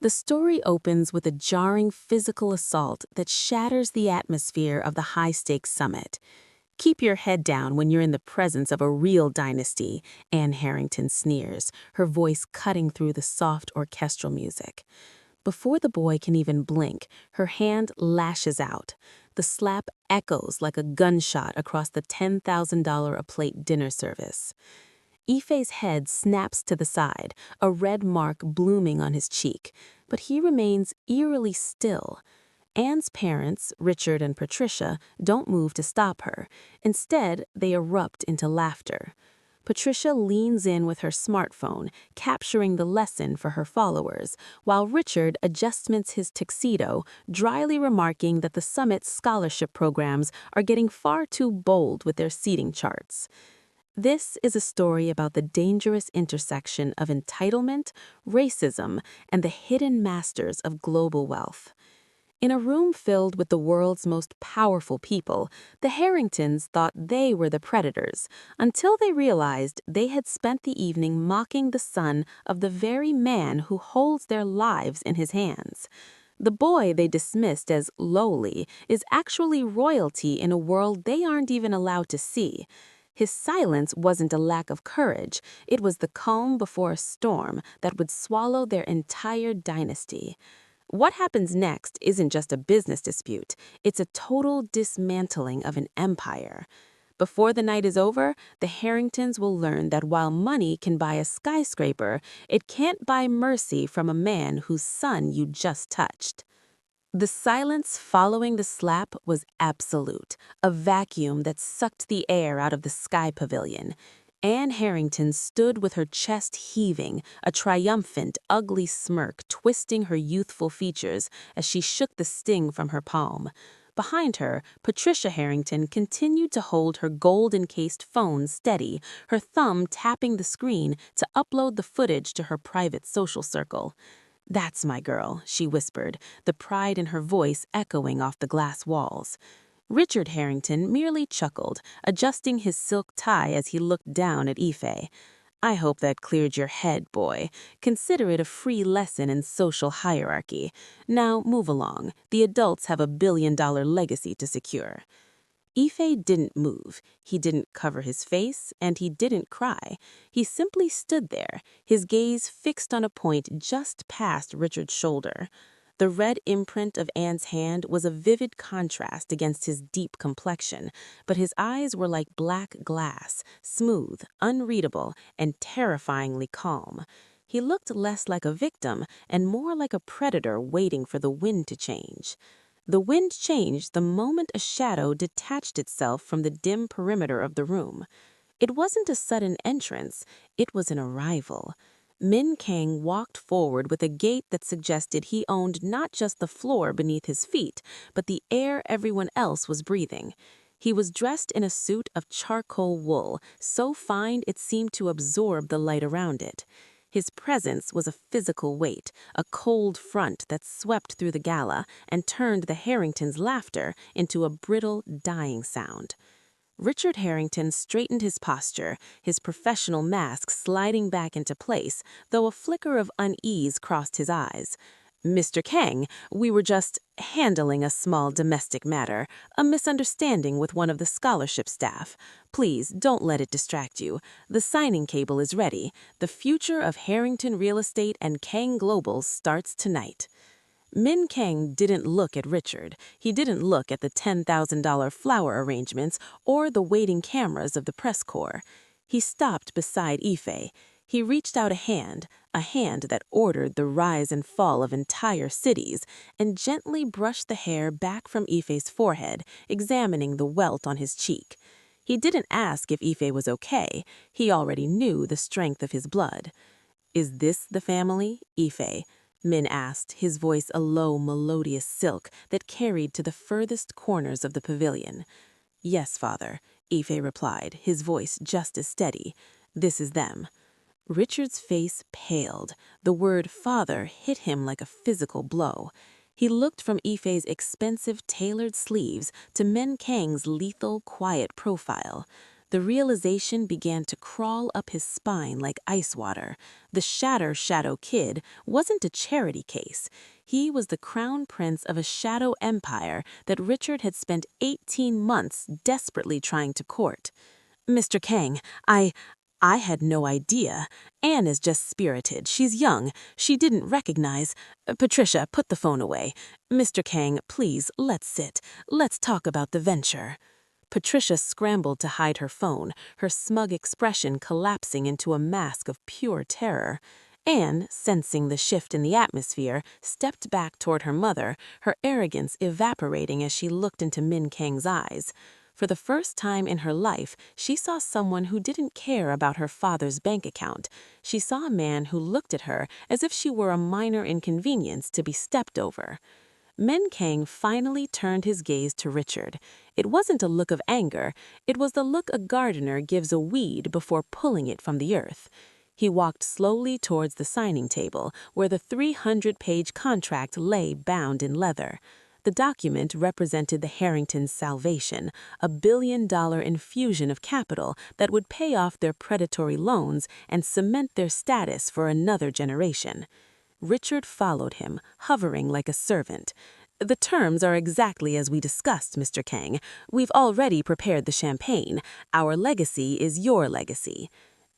The story opens with a jarring physical assault that shatters the atmosphere of the high-stakes summit. Keep your head down when you're in the presence of a real dynasty, Anne Harrington sneers, her voice cutting through the soft orchestral music. Before the boy can even blink, her hand lashes out. The slap echoes like a gunshot across the $10,000 a plate dinner service. Ife's head snaps to the side, a red mark blooming on his cheek, but he remains eerily still. Anne's parents, Richard and Patricia, don't move to stop her. Instead, they erupt into laughter. Patricia leans in with her smartphone, capturing the lesson for her followers, while Richard adjustments his tuxedo, dryly remarking that the summit's scholarship programs are getting far too bold with their seating charts. This is a story about the dangerous intersection of entitlement, racism, and the hidden masters of global wealth. In a room filled with the world's most powerful people, the Harringtons thought they were the predators, until they realized they had spent the evening mocking the son of the very man who holds their lives in his hands. The boy they dismissed as lowly is actually royalty in a world they aren't even allowed to see. His silence wasn't a lack of courage, it was the calm before a storm that would swallow their entire dynasty. What happens next isn't just a business dispute, it's a total dismantling of an empire. Before the night is over, the Harringtons will learn that while money can buy a skyscraper, it can't buy mercy from a man whose son you just touched. The silence following the slap was absolute, a vacuum that sucked the air out of the sky pavilion. Anne Harrington stood with her chest heaving, a triumphant, ugly smirk twisting her youthful features as she shook the sting from her palm. Behind her, Patricia Harrington continued to hold her gold-encased phone steady, her thumb tapping the screen to upload the footage to her private social circle. "That's my girl," she whispered, the pride in her voice echoing off the glass walls. Richard Harrington merely chuckled, adjusting his silk tie as he looked down at Ife. "I hope that cleared your head, boy. Consider it a free lesson in social hierarchy. Now move along. The adults have $1 billion legacy to secure." Ife didn't move, he didn't cover his face, and he didn't cry. He simply stood there, his gaze fixed on a point just past Richard's shoulder. The red imprint of Anne's hand was a vivid contrast against his deep complexion, but his eyes were like black glass, smooth, unreadable, and terrifyingly calm. He looked less like a victim and more like a predator waiting for the wind to change. The wind changed the moment a shadow detached itself from the dim perimeter of the room. It wasn't a sudden entrance, it was an arrival. Min Kang walked forward with a gait that suggested he owned not just the floor beneath his feet, but the air everyone else was breathing. He was dressed in a suit of charcoal wool, so fine it seemed to absorb the light around it. His presence was a physical weight, a cold front that swept through the gala and turned the Harringtons' laughter into a brittle, dying sound. Richard Harrington straightened his posture, his professional mask sliding back into place, though a flicker of unease crossed his eyes. "Mr. Kang, we were just handling a small domestic matter, a misunderstanding with one of the scholarship staff. Please don't let it distract you. The signing cable is ready. The future of Harrington Real Estate and Kang Global starts tonight." Min Kang didn't look at Richard. He didn't look at the $10,000 flower arrangements or the waiting cameras of the press corps. He stopped beside Ife. He reached out a hand that ordered the rise and fall of entire cities, and gently brushed the hair back from Ife's forehead, examining the welt on his cheek. He didn't ask if Ife was okay. He already knew the strength of his blood. "Is this the family, Ife?" Min asked, his voice a low, melodious silk that carried to the furthest corners of the pavilion. "Yes, father," Ife replied, his voice just as steady. "This is them." Richard's face paled. The word father hit him like a physical blow. He looked from Ife's expensive tailored sleeves to Min Kang's lethal, quiet profile. The realization began to crawl up his spine like ice water. The Shadow Kid wasn't a charity case. He was the crown prince of a shadow empire that Richard had spent 18 months desperately trying to court. "Mr. Kang, I had no idea. Anne is just spirited. She's young. She didn't recognize. Patricia, put the phone away. Mr. Kang, please, let's sit. Let's talk about the venture." Patricia scrambled to hide her phone, her smug expression collapsing into a mask of pure terror. Anne, sensing the shift in the atmosphere, stepped back toward her mother, her arrogance evaporating as she looked into Min Kang's eyes. For the first time in her life, she saw someone who didn't care about her father's bank account. She saw a man who looked at her as if she were a minor inconvenience to be stepped over. Min Kang finally turned his gaze to Richard. It wasn't a look of anger, it was the look a gardener gives a weed before pulling it from the earth. He walked slowly towards the signing table, where the 300-page contract lay bound in leather. The document represented the Harringtons' salvation, a billion-dollar infusion of capital that would pay off their predatory loans and cement their status for another generation. Richard followed him, hovering like a servant. "The terms are exactly as we discussed, Mr. Kang. We've already prepared the champagne. Our legacy is your legacy."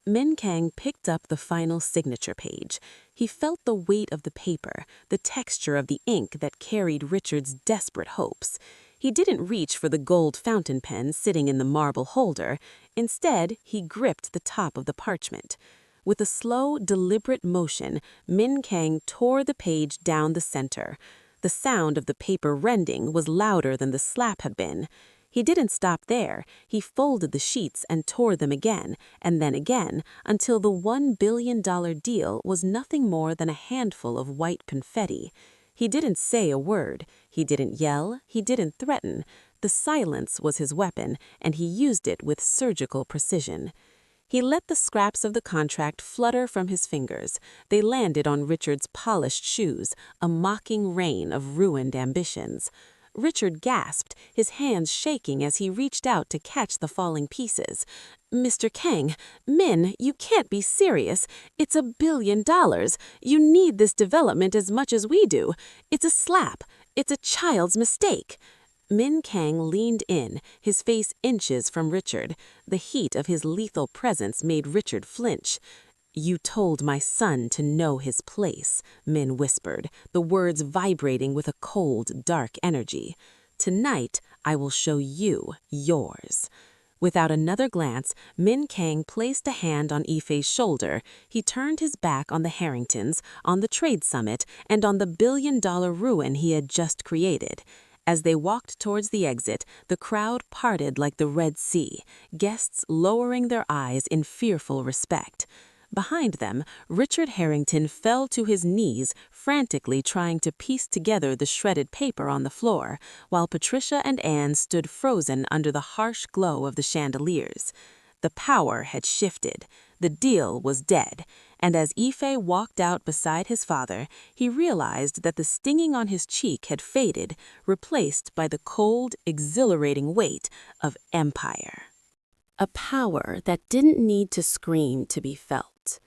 Min Kang picked up the final signature page. He felt the weight of the paper, the texture of the ink that carried Richard's desperate hopes. He didn't reach for the gold fountain pen sitting in the marble holder. Instead, he gripped the top of the parchment. With a slow, deliberate motion, Min Kang tore the page down the center. The sound of the paper rending was louder than the slap had been. He didn't stop there. He folded the sheets and tore them again, and then again, until the $1 billion deal was nothing more than a handful of white confetti. He didn't say a word. He didn't yell. He didn't threaten. The silence was his weapon, and he used it with surgical precision. He let the scraps of the contract flutter from his fingers. They landed on Richard's polished shoes, a mocking rain of ruined ambitions. Richard gasped, his hands shaking as he reached out to catch the falling pieces. "Mr. Kang, Min, you can't be serious. It's $1 billion. You need this development as much as we do. It's a slap. It's a child's mistake." Min Kang leaned in, his face inches from Richard. The heat of his lethal presence made Richard flinch. "You told my son to know his place," Min whispered, the words vibrating with a cold, dark energy. "Tonight, I will show you yours." Without another glance, Min Kang placed a hand on Ifei's shoulder. He turned his back on the Harringtons, on the trade summit, and on the billion-dollar ruin he had just created. As they walked towards the exit, the crowd parted like the Red Sea, guests lowering their eyes in fearful respect. Behind them, Richard Harrington fell to his knees, frantically trying to piece together the shredded paper on the floor, while Patricia and Anne stood frozen under the harsh glow of the chandeliers. The power had shifted. The deal was dead, and as Ifei walked out beside his father, he realized that the stinging on his cheek had faded, replaced by the cold, exhilarating weight of empire. A power that didn't need to scream to be felt.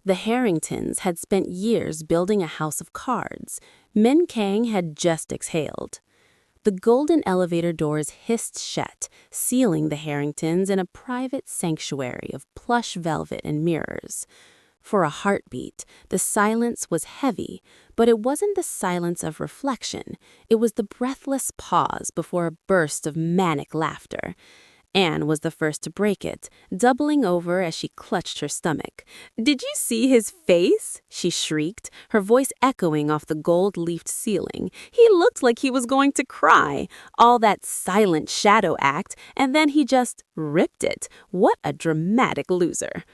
The Harringtons had spent years building a house of cards. Min Kang had just exhaled. The golden elevator doors hissed shut, sealing the Harringtons in a private sanctuary of plush velvet and mirrors. For a heartbeat, the silence was heavy, but it wasn't the silence of reflection. It was the breathless pause before a burst of manic laughter. Anne was the first to break it, doubling over as she clutched her stomach. "Did you see his face?" she shrieked, her voice echoing off the gold-leafed ceiling. "He looked like he was going to cry. All that silent shadow act, and then he just ripped it. What a dramatic loser."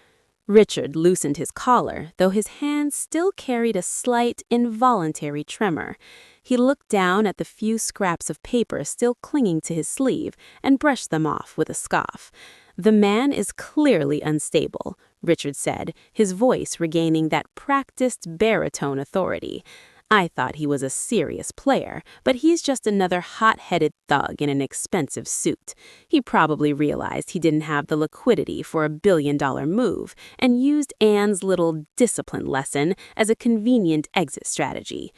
Richard loosened his collar, though his hands still carried a slight, involuntary tremor. He looked down at the few scraps of paper still clinging to his sleeve and brushed them off with a scoff. "The man is clearly unstable," Richard said, his voice regaining that practiced baritone authority. I thought he was a serious player, but he's just another hot-headed thug in an expensive suit. He probably realized he didn't have the liquidity for a billion-dollar move and used Anne's little discipline lesson as a convenient exit strategy.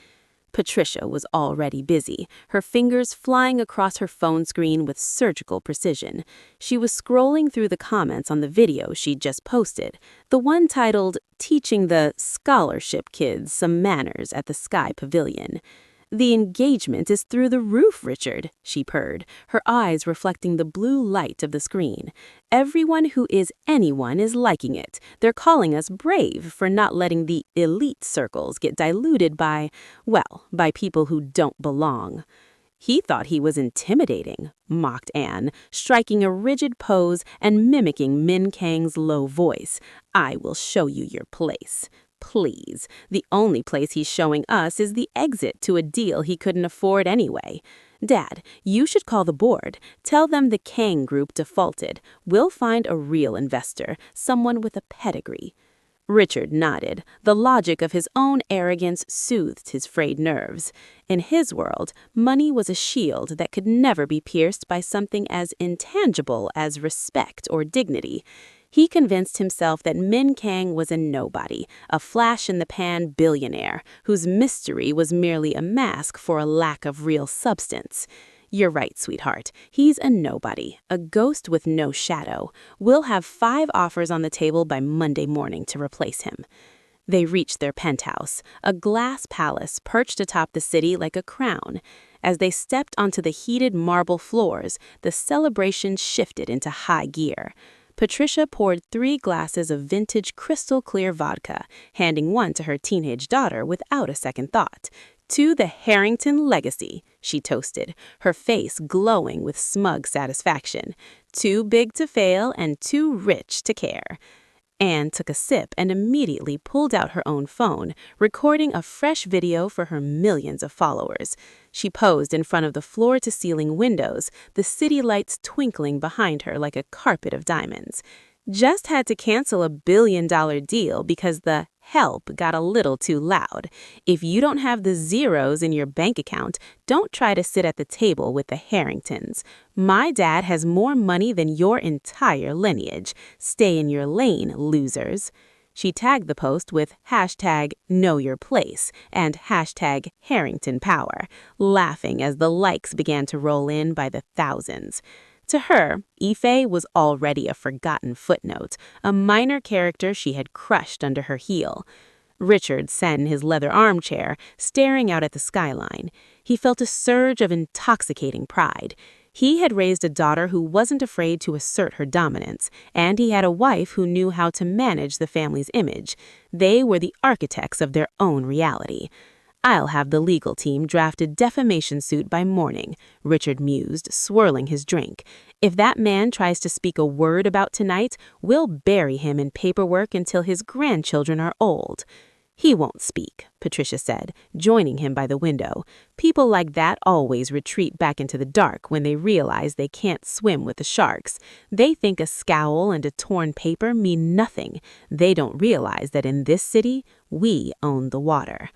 Patricia was already busy, her fingers flying across her phone screen with surgical precision. She was scrolling through the comments on the video she'd just posted, the one titled, "Teaching the Scholarship Kids Some Manners at the Sky Pavilion." "The engagement is through the roof, Richard," she purred, her eyes reflecting the blue light of the screen. "Everyone who is anyone is liking it. They're calling us brave for not letting the elite circles get diluted by people who don't belong." "He thought he was intimidating," mocked Anne, striking a rigid pose and mimicking Min Kang's low voice. "I will show you your place." "Please, the only place he's showing us is the exit to a deal he couldn't afford anyway." "Dad, you should call the board. Tell them the Kang Group defaulted. We'll find a real investor, someone with a pedigree." Richard nodded. The logic of his own arrogance soothed his frayed nerves. In his world, money was a shield that could never be pierced by something as intangible as respect or dignity. He convinced himself that Min Kang was a nobody, a flash-in-the-pan billionaire, whose mystery was merely a mask for a lack of real substance. "You're right, sweetheart. He's a nobody, a ghost with no shadow. We'll have 5 offers on the table by Monday morning to replace him." They reached their penthouse, a glass palace perched atop the city like a crown. As they stepped onto the heated marble floors, the celebration shifted into high gear. Patricia poured 3 glasses of vintage crystal-clear vodka, handing one to her teenage daughter without a second thought. "To the Harrington legacy," she toasted, her face glowing with smug satisfaction. "Too big to fail and too rich to care." Anne took a sip and immediately pulled out her own phone, recording a fresh video for her millions of followers. She posed in front of the floor-to-ceiling windows, the city lights twinkling behind her like a carpet of diamonds. "Just had to cancel a billion-dollar deal because the help got a little too loud. If you don't have the zeros in your bank account, don't try to sit at the table with the Harringtons. My dad has more money than your entire lineage. Stay in your lane, losers." She tagged the post with #KnowYourPlace and #HarringtonPower, laughing as the likes began to roll in by the thousands. To her, Ife was already a forgotten footnote, a minor character she had crushed under her heel. Richard sat in his leather armchair, staring out at the skyline. He felt a surge of intoxicating pride. He had raised a daughter who wasn't afraid to assert her dominance, and he had a wife who knew how to manage the family's image. They were the architects of their own reality. "I'll have the legal team draft a defamation suit by morning," Richard mused, swirling his drink. "If that man tries to speak a word about tonight, we'll bury him in paperwork until his grandchildren are old." "He won't speak," Patricia said, joining him by the window. "People like that always retreat back into the dark when they realize they can't swim with the sharks. They think a scowl and a torn paper mean nothing. They don't realize that in this city, we own the water."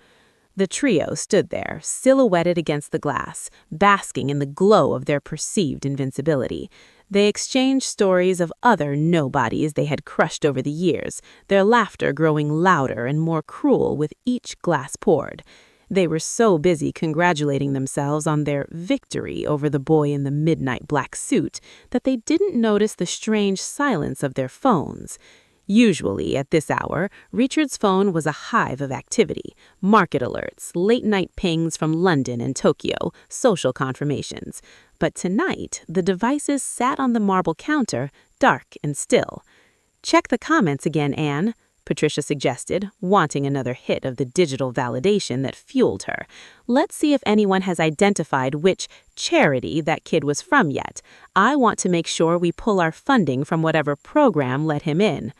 The trio stood there, silhouetted against the glass, basking in the glow of their perceived invincibility. They exchanged stories of other nobodies they had crushed over the years, their laughter growing louder and more cruel with each glass poured. They were so busy congratulating themselves on their victory over the boy in the midnight black suit that they didn't notice the strange silence of their phones. Usually, at this hour, Richard's phone was a hive of activity, market alerts, late-night pings from London and Tokyo, social confirmations. But tonight, the devices sat on the marble counter, dark and still. "Check the comments again, Anne," Patricia suggested, wanting another hit of the digital validation that fueled her. "Let's see if anyone has identified which charity that kid was from yet. I want to make sure we pull our funding from whatever program let him in."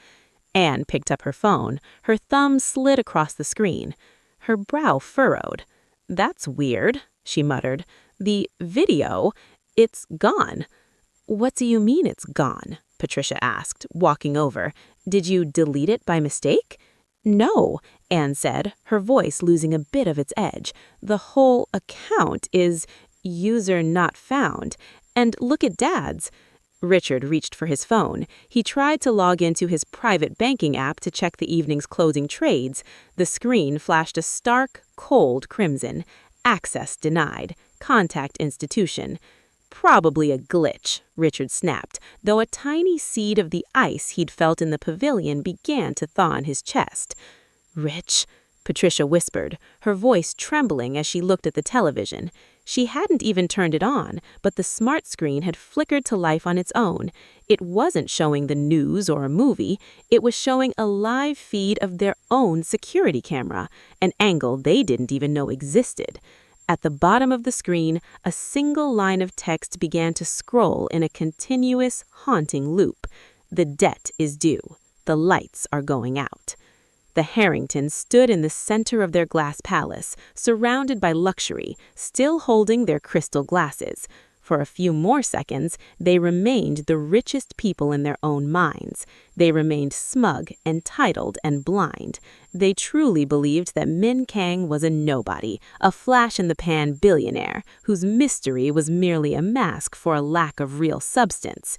Anne picked up her phone. Her thumb slid across the screen. Her brow furrowed. "That's weird," she muttered. "The video, it's gone." "What do you mean it's gone?" Patricia asked, walking over. "Did you delete it by mistake?" No, Anne said, her voice losing a bit of its edge. The whole account is user not found. And look at Dad's. Richard reached for his phone. He tried to log into his private banking app to check the evening's closing trades. The screen flashed a stark, cold crimson. Access denied. Contact institution. Probably a glitch, Richard snapped, though a tiny seed of the ice he'd felt in the pavilion began to thaw in his chest. Rich, Patricia whispered, her voice trembling as she looked at the television. She hadn't even turned it on, but the smart screen had flickered to life on its own. It wasn't showing the news or a movie. It was showing a live feed of their own security camera, an angle they didn't even know existed. At the bottom of the screen, a single line of text began to scroll in a continuous, haunting loop. The debt is due. The lights are going out. The Harringtons stood in the center of their glass palace, surrounded by luxury, still holding their crystal glasses. For a few more seconds, they remained the richest people in their own minds. They remained smug, entitled, and blind. They truly believed that Min Kang was a nobody, a flash-in-the-pan billionaire, whose mystery was merely a mask for a lack of real substance.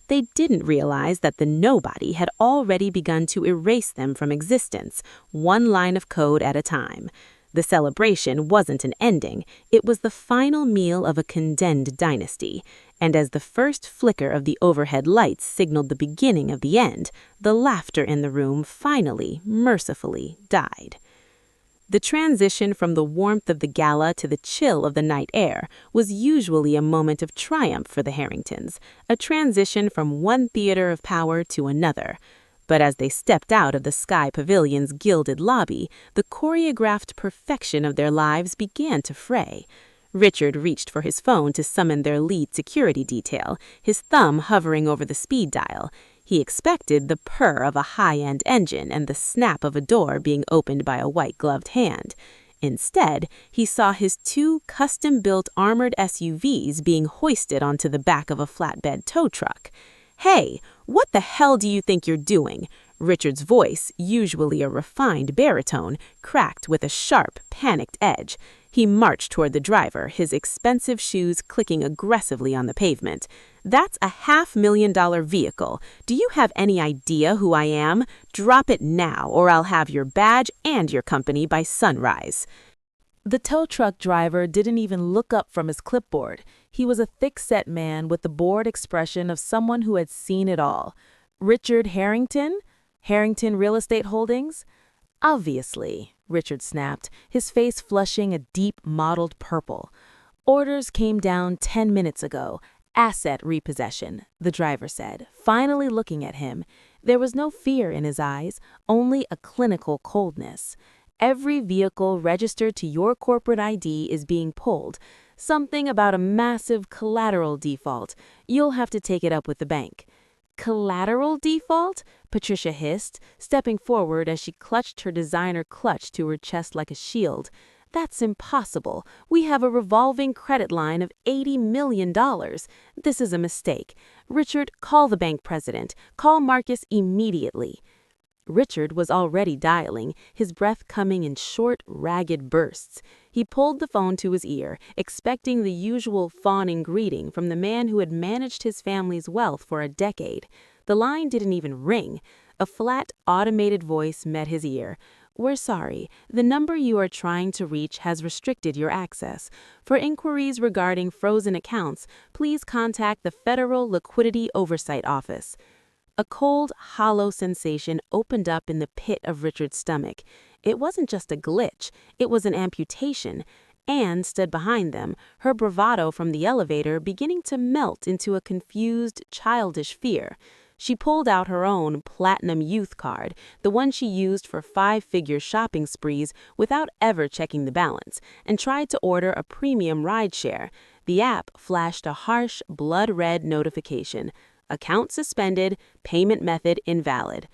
They didn't realize that the nobody had already begun to erase them from existence, one line of code at a time. The celebration wasn't an ending, it was the final meal of a condemned dynasty, and as the first flicker of the overhead lights signaled the beginning of the end, the laughter in the room finally, mercifully, died. The transition from the warmth of the gala to the chill of the night air was usually a moment of triumph for the Harringtons, a transition from one theater of power to another. But as they stepped out of the Sky Pavilion's gilded lobby, the choreographed perfection of their lives began to fray. Richard reached for his phone to summon their lead security detail, his thumb hovering over the speed dial. He expected the purr of a high-end engine and the snap of a door being opened by a white-gloved hand. Instead, he saw his two custom-built armored SUVs being hoisted onto the back of a flatbed tow truck. "Hey, what the hell do you think you're doing?" Richard's voice, usually a refined baritone, cracked with a sharp, panicked edge. He marched toward the driver, his expensive shoes clicking aggressively on the pavement. "That's a $500,000 vehicle. Do you have any idea who I am? Drop it now, or I'll have your badge and your company by sunrise." The tow truck driver didn't even look up from his clipboard. He was a thick-set man with the bored expression of someone who had seen it all. Richard Harrington? Harrington Real Estate Holdings? Obviously, Richard snapped, his face flushing a deep mottled purple. "Orders came down 10 minutes ago. Asset repossession," the driver said, finally looking at him. There was no fear in his eyes, only a clinical coldness. "Every vehicle registered to your corporate ID is being pulled. Something about a massive collateral default. You'll have to take it up with the bank." "Collateral default?" Patricia hissed, stepping forward as she clutched her designer clutch to her chest like a shield. "That's impossible. We have a revolving credit line of $80 million. This is a mistake. Richard, call the bank president. Call Marcus immediately." Richard was already dialing, his breath coming in short, ragged bursts. He pulled the phone to his ear, expecting the usual fawning greeting from the man who had managed his family's wealth for a decade. The line didn't even ring. A flat, automated voice met his ear. "We're sorry. The number you are trying to reach has restricted your access. For inquiries regarding frozen accounts, please contact the Federal Liquidity Oversight Office." A cold, hollow sensation opened up in the pit of Richard's stomach. It wasn't just a glitch, it was an amputation. Anne stood behind them, her bravado from the elevator beginning to melt into a confused, childish fear. She pulled out her own Platinum Youth card, the one she used for 5-figure shopping sprees without ever checking the balance, and tried to order a premium rideshare. The app flashed a harsh, blood-red notification. "Account suspended, payment method invalid."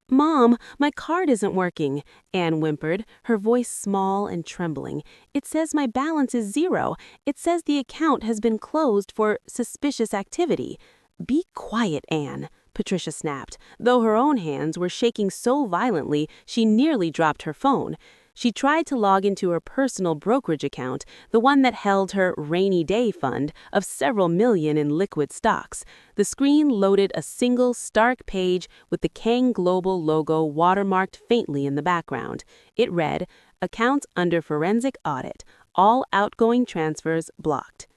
"Mom, my card isn't working," Anne whimpered, her voice small and trembling. "It says my balance is 0. It says the account has been closed for suspicious activity." "Be quiet, Anne," Patricia snapped, though her own hands were shaking so violently she nearly dropped her phone. She tried to log into her personal brokerage account, the one that held her rainy day fund of several million in liquid stocks. The screen loaded a single stark page with the Kang Global logo watermarked faintly in the background. It read, "Account under forensic audit. All outgoing transfers blocked."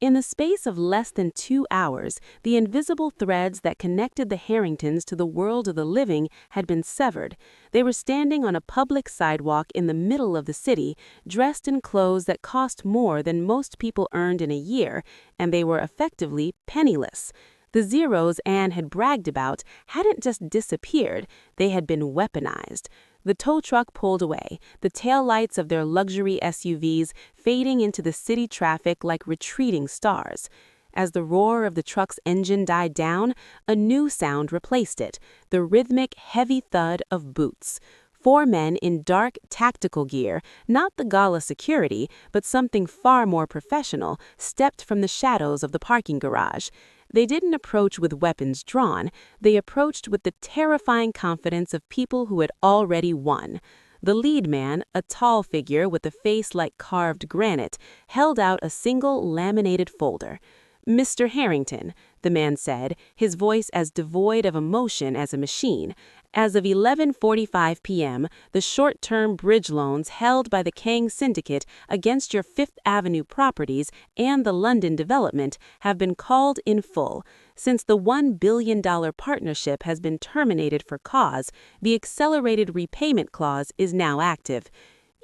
In the space of less than 2 hours, the invisible threads that connected the Harringtons to the world of the living had been severed. They were standing on a public sidewalk in the middle of the city, dressed in clothes that cost more than most people earned in a year, and they were effectively penniless. The zeros Anne had bragged about hadn't just disappeared, they had been weaponized. The tow truck pulled away, the taillights of their luxury SUVs fading into the city traffic like retreating stars. As the roar of the truck's engine died down, a new sound replaced it, the rhythmic, heavy thud of boots. 4 men in dark, tactical gear, not the gala security, but something far more professional, stepped from the shadows of the parking garage. They didn't approach with weapons drawn, they approached with the terrifying confidence of people who had already won. The lead man, a tall figure with a face like carved granite, held out a single laminated folder. "Mr. Harrington," the man said, his voice as devoid of emotion as a machine. "As of 11:45 p.m., the short-term bridge loans held by the Kang Syndicate against your Fifth Avenue properties and the London development have been called in full. Since the $1 billion partnership has been terminated for cause, the accelerated repayment clause is now active."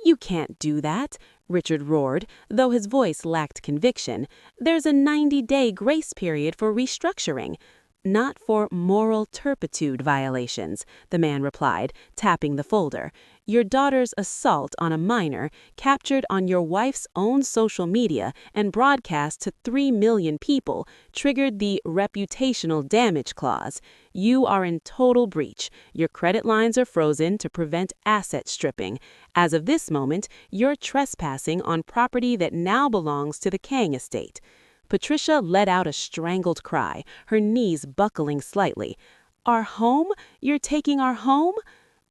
"You can't do that," Richard roared, though his voice lacked conviction. "There's a 90-day grace period for restructuring." "Not for moral turpitude violations," the man replied, tapping the folder. "Your daughter's assault on a minor, captured on your wife's own social media and broadcast to 3 million people, triggered the reputational damage clause. You are in total breach. Your credit lines are frozen to prevent asset stripping. As of this moment, you're trespassing on property that now belongs to the Kang estate." Patricia let out a strangled cry, her knees buckling slightly. "Our home? You're taking our home?"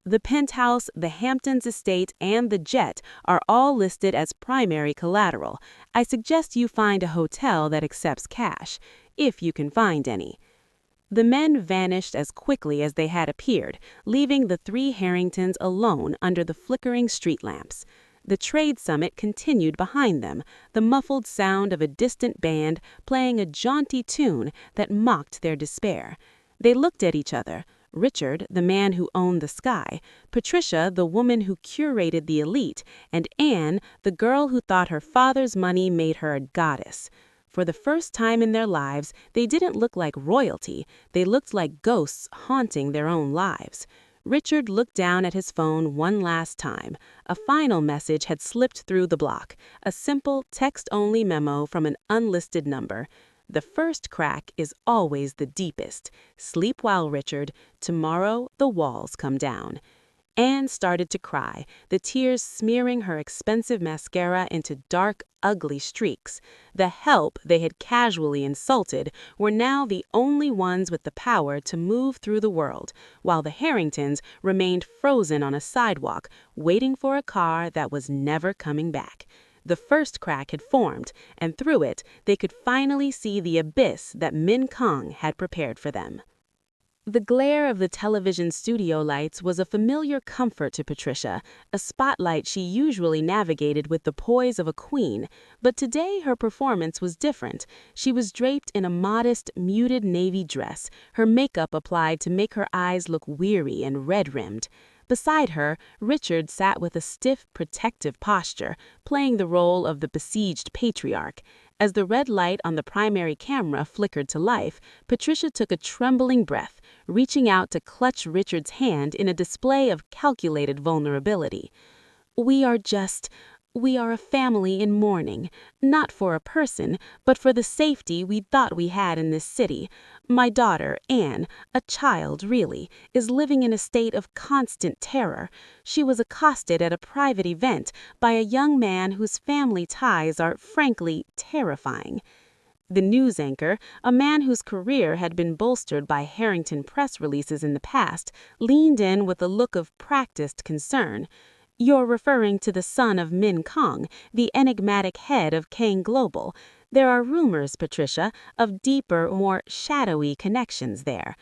"The penthouse, the Hamptons estate, and the jet are all listed as primary collateral. I suggest you find a hotel that accepts cash, if you can find any." The men vanished as quickly as they had appeared, leaving the 3 Harringtons alone under the flickering street lamps. The trade summit continued behind them, the muffled sound of a distant band playing a jaunty tune that mocked their despair. They looked at each other, Richard, the man who owned the sky, Patricia, the woman who curated the elite, and Anne, the girl who thought her father's money made her a goddess. For the first time in their lives, they didn't look like royalty, they looked like ghosts haunting their own lives. Richard looked down at his phone one last time. A final message had slipped through the block, a simple text-only memo from an unlisted number. "The first crack is always the deepest. Sleep well, Richard. Tomorrow the walls come down." Anne started to cry, the tears smearing her expensive mascara into dark, ugly streaks. The help they had casually insulted were now the only ones with the power to move through the world, while the Harringtons remained frozen on a sidewalk, waiting for a car that was never coming back. The first crack had formed, and through it they could finally see the abyss that Min Kong had prepared for them. The glare of the television studio lights was a familiar comfort to Patricia, a spotlight she usually navigated with the poise of a queen, but today her performance was different. She was draped in a modest, muted navy dress, her makeup applied to make her eyes look weary and red-rimmed. Beside her, Richard sat with a stiff, protective posture, playing the role of the besieged patriarch. As the red light on the primary camera flickered to life, Patricia took a trembling breath, reaching out to clutch Richard's hand in a display of calculated vulnerability. We are a family in mourning, not for a person, but for the safety we thought we had in this city. My daughter, Anne, a child really, is living in a state of constant terror. She was accosted at a private event by a young man whose family ties are frankly terrifying." The news anchor, a man whose career had been bolstered by Harrington press releases in the past, leaned in with a look of practiced concern. "You're referring to the son of Min Kong, the enigmatic head of Kang Global. There are rumors, Patricia, of deeper, more shadowy connections there."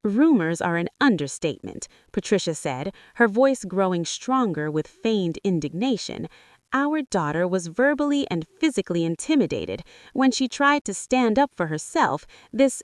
"Rumors are an understatement," Patricia said, her voice growing stronger with feigned indignation. "Our daughter was verbally and physically intimidated. When she tried to stand up for herself, this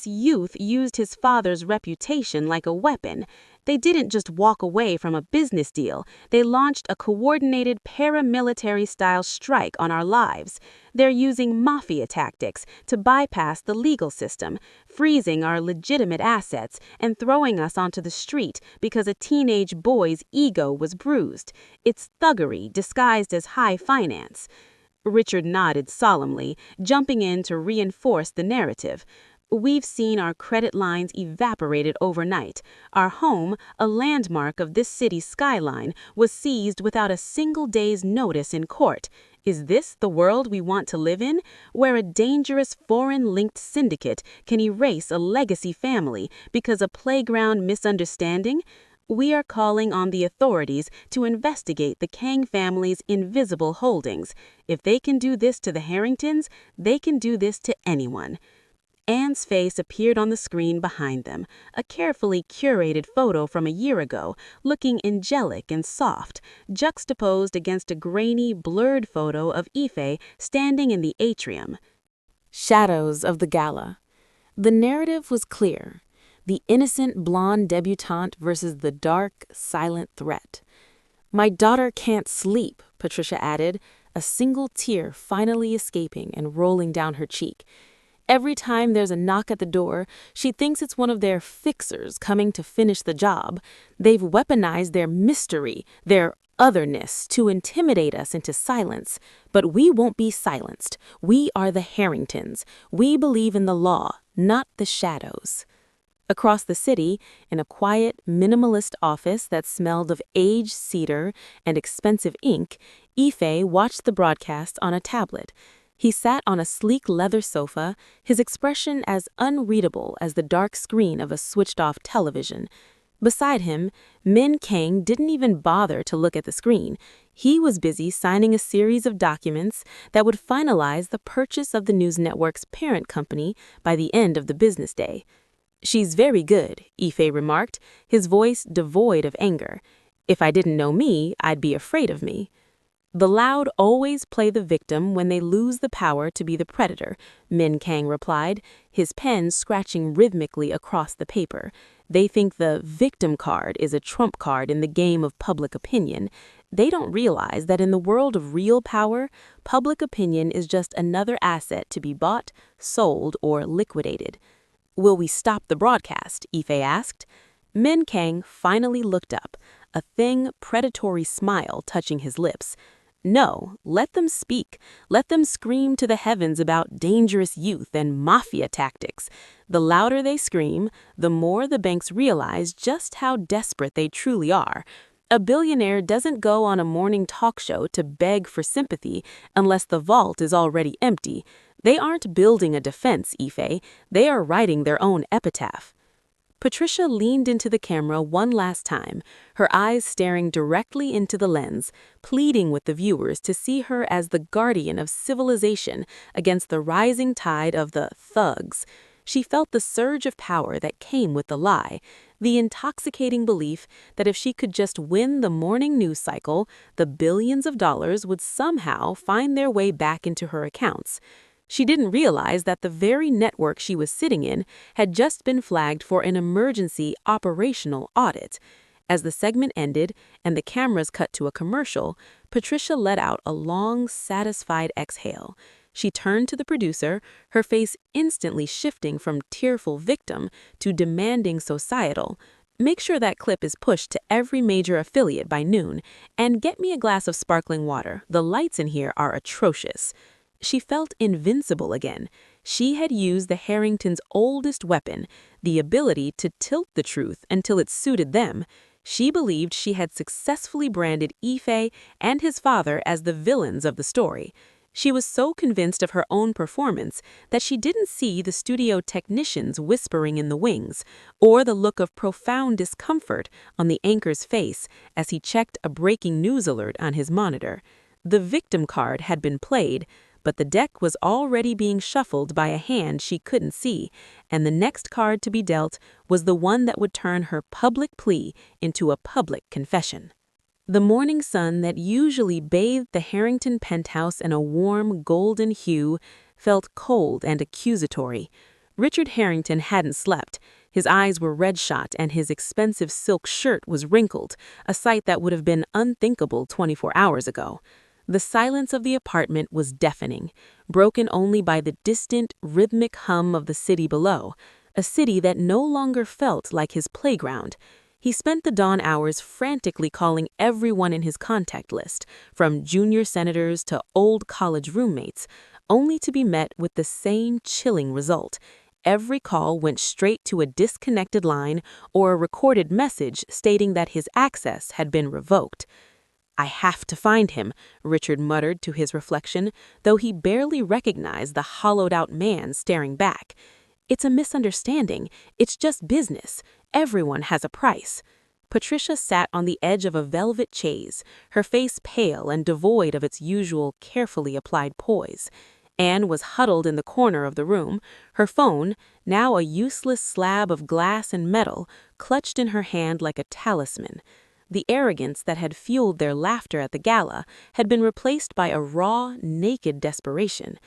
youth used his father's reputation like a weapon. They didn't just walk away from a business deal. They launched a coordinated paramilitary-style strike on our lives. They're using mafia tactics to bypass the legal system, freezing our legitimate assets and throwing us onto the street because a teenage boy's ego was bruised. It's thuggery disguised as high finance." Richard nodded solemnly, jumping in to reinforce the narrative. "We've seen our credit lines evaporated overnight. Our home, a landmark of this city's skyline, was seized without a single day's notice in court. Is this the world we want to live in, where a dangerous foreign-linked syndicate can erase a legacy family because of playground misunderstanding? We are calling on the authorities to investigate the Kang family's invisible holdings. If they can do this to the Harringtons, they can do this to anyone." Anne's face appeared on the screen behind them, a carefully curated photo from a year ago, looking angelic and soft, juxtaposed against a grainy, blurred photo of Ife standing in the atrium. Shadows of the gala. The narrative was clear. The innocent blonde debutante versus the dark, silent threat. "My daughter can't sleep," Patricia added, a single tear finally escaping and rolling down her cheek. "Every time there's a knock at the door, she thinks it's one of their fixers coming to finish the job. They've weaponized their mystery, their otherness, to intimidate us into silence. But we won't be silenced. We are the Harringtons. We believe in the law, not the shadows." Across the city, in a quiet, minimalist office that smelled of aged cedar and expensive ink, Ife watched the broadcast on a tablet. He sat on a sleek leather sofa, his expression as unreadable as the dark screen of a switched-off television. Beside him, Min Kang didn't even bother to look at the screen. He was busy signing a series of documents that would finalize the purchase of the news network's parent company by the end of the business day. "She's very good," Ife remarked, his voice devoid of anger. "If I didn't know me, I'd be afraid of me." "The loud always play the victim when they lose the power to be the predator," Min Kang replied, his pen scratching rhythmically across the paper. "They think the victim card is a trump card in the game of public opinion. They don't realize that in the world of real power, public opinion is just another asset to be bought, sold, or liquidated." "Will we stop the broadcast?" Ife asked. Min Kang finally looked up, a thin, predatory smile touching his lips. "No, let them speak. Let them scream to the heavens about dangerous youth and mafia tactics. The louder they scream, the more the banks realize just how desperate they truly are. A billionaire doesn't go on a morning talk show to beg for sympathy unless the vault is already empty. They aren't building a defense, Ife. They are writing their own epitaph." Patricia leaned into the camera one last time, her eyes staring directly into the lens, pleading with the viewers to see her as the guardian of civilization against the rising tide of the thugs. She felt the surge of power that came with the lie, the intoxicating belief that if she could just win the morning news cycle, the billions of dollars would somehow find their way back into her accounts. She didn't realize that the very network she was sitting in had just been flagged for an emergency operational audit. As the segment ended and the cameras cut to a commercial, Patricia let out a long, satisfied exhale. She turned to the producer, her face instantly shifting from tearful victim to demanding societal. "Make sure that clip is pushed to every major affiliate by noon, and get me a glass of sparkling water. The lights in here are atrocious." She felt invincible again. She had used the Harringtons' oldest weapon, the ability to tilt the truth until it suited them. She believed she had successfully branded Ife and his father as the villains of the story. She was so convinced of her own performance that she didn't see the studio technicians whispering in the wings, or the look of profound discomfort on the anchor's face as he checked a breaking news alert on his monitor. The victim card had been played, but the deck was already being shuffled by a hand she couldn't see, and the next card to be dealt was the one that would turn her public plea into a public confession. The morning sun that usually bathed the Harrington penthouse in a warm, golden hue felt cold and accusatory. Richard Harrington hadn't slept. His eyes were red-shot and his expensive silk shirt was wrinkled, a sight that would have been unthinkable 24 hours ago. The silence of the apartment was deafening, broken only by the distant, rhythmic hum of the city below, a city that no longer felt like his playground. He spent the dawn hours frantically calling everyone in his contact list, from junior senators to old college roommates, only to be met with the same chilling result. Every call went straight to a disconnected line or a recorded message stating that his access had been revoked. "I have to find him," Richard muttered to his reflection, though he barely recognized the hollowed-out man staring back. "It's a misunderstanding. It's just business. Everyone has a price." Patricia sat on the edge of a velvet chaise, her face pale and devoid of its usual carefully applied poise. Anne was huddled in the corner of the room, her phone, now a useless slab of glass and metal, clutched in her hand like a talisman. The arrogance that had fueled their laughter at the gala had been replaced by a raw, naked desperation.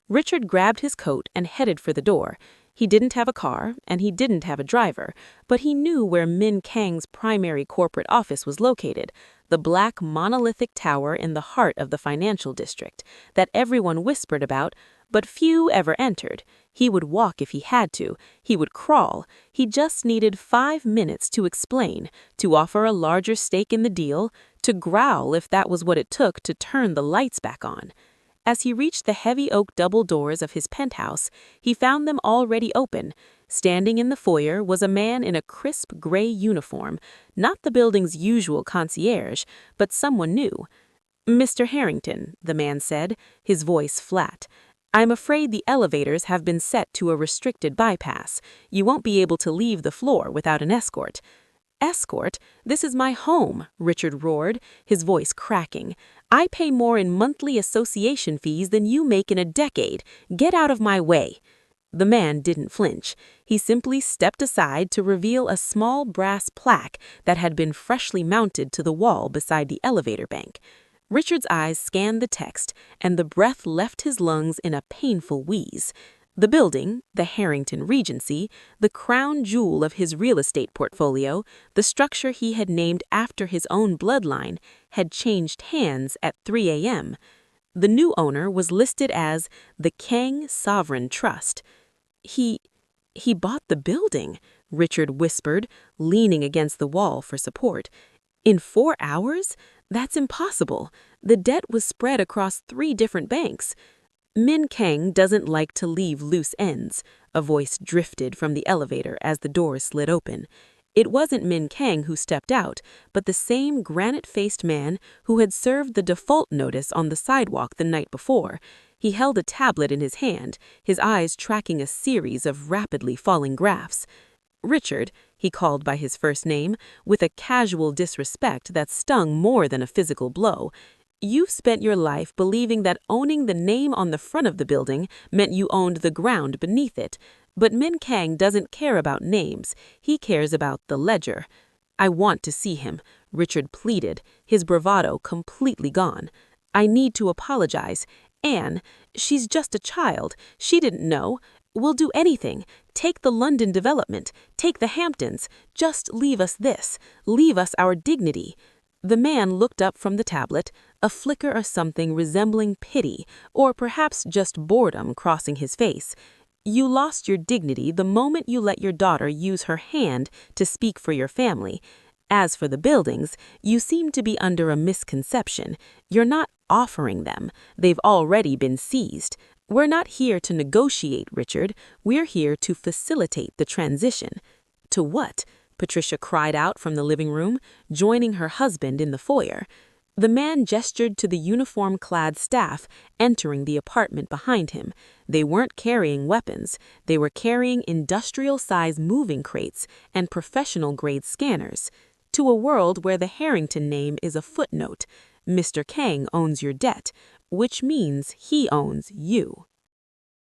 Richard grabbed his coat and headed for the door. He didn't have a car, and he didn't have a driver, but he knew where Min Kang's primary corporate office was located, the black monolithic tower in the heart of the financial district, that everyone whispered about, but few ever entered. He would walk if he had to. He would crawl. He just needed 5 minutes to explain, to offer a larger stake in the deal, to growl if that was what it took to turn the lights back on. As he reached the heavy oak double doors of his penthouse, he found them already open. Standing in the foyer was a man in a crisp gray uniform, not the building's usual concierge, but someone new. "Mr. Harrington," the man said, his voice flat. "I'm afraid the elevators have been set to a restricted bypass. You won't be able to leave the floor without an escort." "Escort? This is my home," Richard roared, his voice cracking. "I pay more in monthly association fees than you make in a decade. Get out of my way." The man didn't flinch. He simply stepped aside to reveal a small brass plaque that had been freshly mounted to the wall beside the elevator bank. Richard's eyes scanned the text, and the breath left his lungs in a painful wheeze. The building, the Harrington Regency, the crown jewel of his real estate portfolio, the structure he had named after his own bloodline, had changed hands at 3 a.m. The new owner was listed as the Kang Sovereign Trust. He bought the building," Richard whispered, leaning against the wall for support. "In 4 hours? That's impossible. The debt was spread across 3 different banks." "Min Kang doesn't like to leave loose ends," a voice drifted from the elevator as the doors slid open. It wasn't Min Kang who stepped out, but the same granite-faced man who had served the default notice on the sidewalk the night before. He held a tablet in his hand, his eyes tracking a series of rapidly falling graphs. "Richard," he called by his first name, with a casual disrespect that stung more than a physical blow, "you've spent your life believing that owning the name on the front of the building meant you owned the ground beneath it. But Min Kang doesn't care about names. He cares about the ledger." "I want to see him," Richard pleaded, his bravado completely gone. "I need to apologize. Anne, she's just a child. She didn't know. We'll do anything. Take the London development. Take the Hamptons. Just leave us this. Leave us our dignity." The man looked up from the tablet, a flicker of something resembling pity, or perhaps just boredom crossing his face. "You lost your dignity the moment you let your daughter use her hand to speak for your family. As for the buildings, you seem to be under a misconception. You're not offering them. They've already been seized. We're not here to negotiate, Richard. We're here to facilitate the transition." "To what?" Patricia cried out from the living room, joining her husband in the foyer. The man gestured to the uniform-clad staff entering the apartment behind him. They weren't carrying weapons. They were carrying industrial-size moving crates and professional-grade scanners. To a world where the Harrington name is a footnote, Mr. Kang owns your debt, which means he owns you.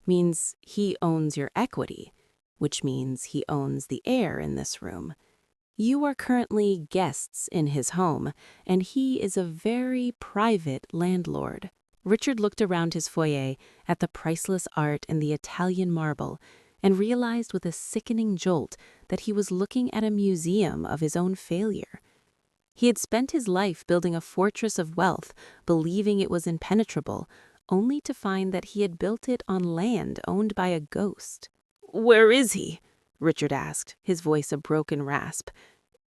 Means he owns your equity, which means he owns the air in this room. You are currently guests in his home, and he is a very private landlord. Richard looked around his foyer at the priceless art and the Italian marble, and realized with a sickening jolt that he was looking at a museum of his own failure. He had spent his life building a fortress of wealth, believing it was impenetrable, only to find that he had built it on land owned by a ghost. "Where is he?" Richard asked, his voice a broken rasp.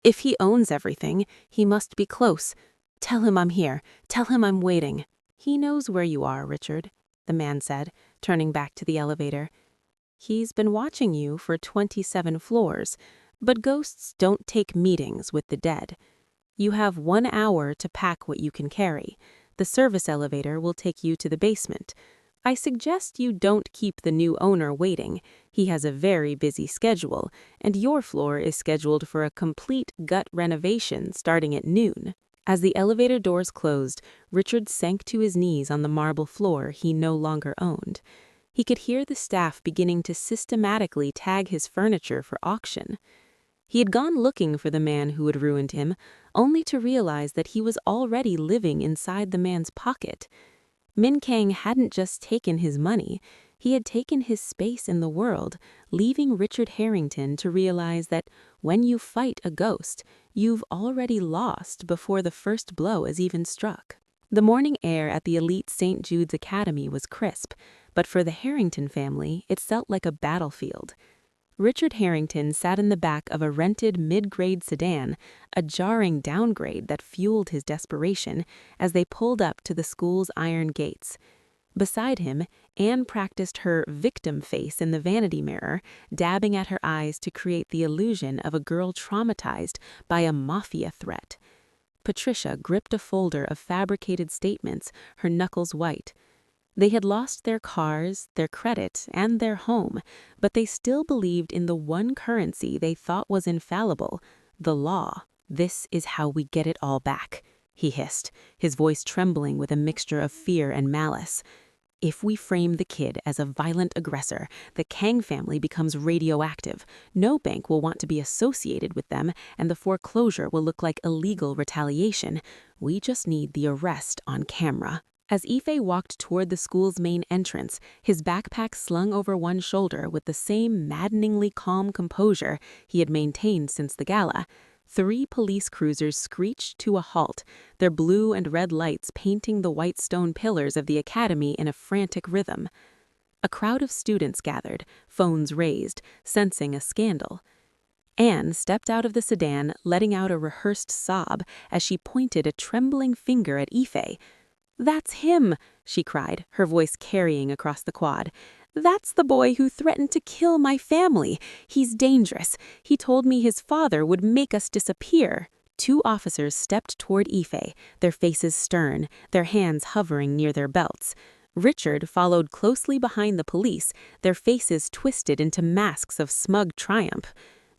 "If he owns everything, he must be close. Tell him I'm here. Tell him I'm waiting." "He knows where you are, Richard," the man said, turning back to the elevator. "He's been watching you for 27 floors, but ghosts don't take meetings with the dead. You have 1 hour to pack what you can carry. The service elevator will take you to the basement. I suggest you don't keep the new owner waiting. He has a very busy schedule, and your floor is scheduled for a complete gut renovation starting at noon." As the elevator doors closed, Richard sank to his knees on the marble floor he no longer owned. He could hear the staff beginning to systematically tag his furniture for auction. He had gone looking for the man who had ruined him, only to realize that he was already living inside the man's pocket. Min Kang hadn't just taken his money, he had taken his space in the world, leaving Richard Harrington to realize that when you fight a ghost, you've already lost before the first blow is even struck. The morning air at the elite St. Jude's Academy was crisp, but for the Harrington family, it felt like a battlefield. Richard Harrington sat in the back of a rented mid-grade sedan, a jarring downgrade that fueled his desperation as they pulled up to the school's iron gates. Beside him, Anne practiced her victim face in the vanity mirror, dabbing at her eyes to create the illusion of a girl traumatized by a mafia threat. Patricia gripped a folder of fabricated statements, her knuckles white. They had lost their cars, their credit, and their home, but they still believed in the one currency they thought was infallible, the law. "This is how we get it all back," he hissed, his voice trembling with a mixture of fear and malice. "If we frame the kid as a violent aggressor, the Kang family becomes radioactive. No bank will want to be associated with them, and the foreclosure will look like illegal retaliation. We just need the arrest on camera." As Ife walked toward the school's main entrance, his backpack slung over one shoulder with the same maddeningly calm composure he had maintained since the gala, 3 police cruisers screeched to a halt, their blue and red lights painting the white stone pillars of the academy in a frantic rhythm. A crowd of students gathered, phones raised, sensing a scandal. Anne stepped out of the sedan, letting out a rehearsed sob as she pointed a trembling finger at Ife. "That's him!" she cried, her voice carrying across the quad. "That's the boy who threatened to kill my family. He's dangerous. He told me his father would make us disappear." 2 officers stepped toward Ife, their faces stern, their hands hovering near their belts. Richard followed closely behind the police, their faces twisted into masks of smug triumph.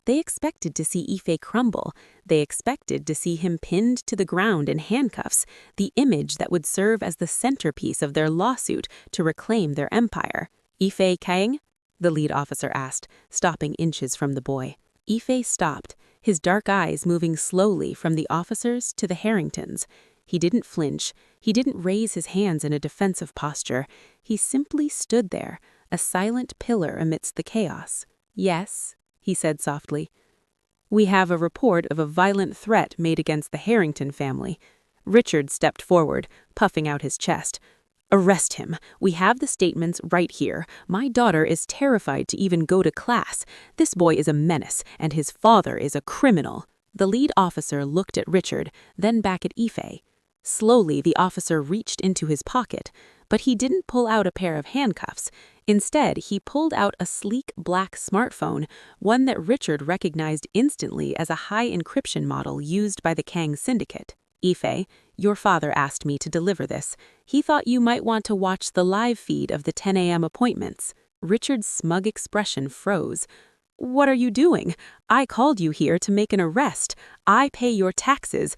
They expected to see Ife crumble. They expected to see him pinned to the ground in handcuffs, the image that would serve as the centerpiece of their lawsuit to reclaim their empire. "Ife Kang?" the lead officer asked, stopping inches from the boy. Ife stopped, his dark eyes moving slowly from the officers to the Harringtons. He didn't flinch. He didn't raise his hands in a defensive posture. He simply stood there, a silent pillar amidst the chaos. "Yes," he said softly. "We have a report of a violent threat made against the Harrington family." Richard stepped forward, puffing out his chest. "Arrest him. We have the statements right here. My daughter is terrified to even go to class. This boy is a menace, and his father is a criminal." The lead officer looked at Richard, then back at Ife. Slowly, the officer reached into his pocket, but he didn't pull out a pair of handcuffs. Instead, he pulled out a sleek black smartphone, one that Richard recognized instantly as a high encryption model used by the Kang syndicate. "Ife, Your father asked me to deliver this. He thought you might want to watch the live feed of the 10 a.m. appointments." Richard's smug expression froze. "What are you doing? I called you here to make an arrest. I pay your taxes.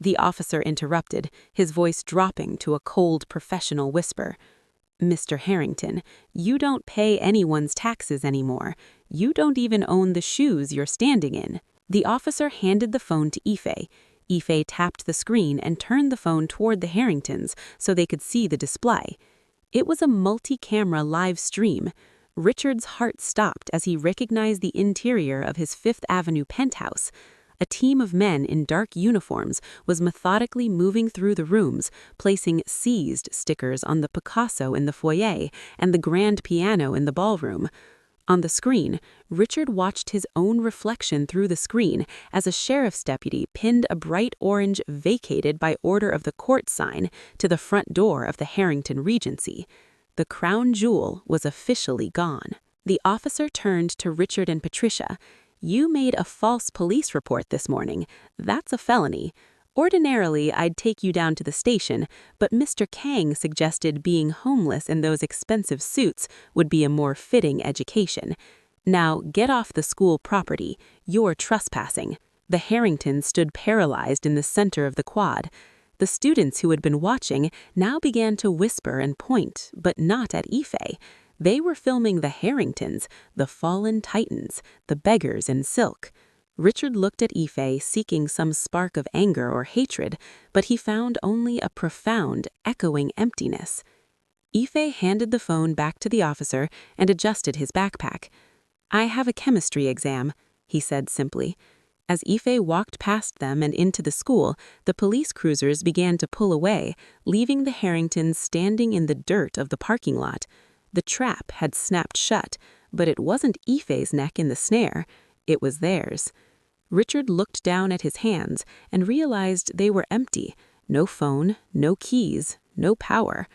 The officer interrupted, his voice dropping to a cold professional whisper. "Mr. Harrington, you don't pay anyone's taxes anymore. You don't even own the shoes you're standing in." The officer handed the phone to Ife. Ife tapped the screen and turned the phone toward the Harringtons so they could see the display. It was a multi-camera live stream. Richard's heart stopped as he recognized the interior of his Fifth Avenue penthouse. A team of men in dark uniforms was methodically moving through the rooms, placing "seized" stickers on the Picasso in the foyer and the grand piano in the ballroom. On the screen, Richard watched his own reflection through the screen as a sheriff's deputy pinned a bright orange "vacated by order of the court" sign to the front door of the Harrington Regency. The crown jewel was officially gone. The officer turned to Richard and Patricia. "You made a false police report this morning. That's a felony. Ordinarily, I'd take you down to the station, but Mr. Kang suggested being homeless in those expensive suits would be a more fitting education. Now, get off the school property. You're trespassing." The Harringtons stood paralyzed in the center of the quad. The students who had been watching now began to whisper and point, but not at Ife. They were filming the Harringtons, the fallen titans, the beggars in silk. Richard looked at Ife, seeking some spark of anger or hatred, but he found only a profound, echoing emptiness. Ife handed the phone back to the officer and adjusted his backpack. "I have a chemistry exam," he said simply. As Ife walked past them and into the school, the police cruisers began to pull away, leaving the Harringtons standing in the dirt of the parking lot. The trap had snapped shut, but it wasn't Ife's neck in the snare. It was theirs. Richard looked down at his hands and realized they were empty. No phone, no keys, no power.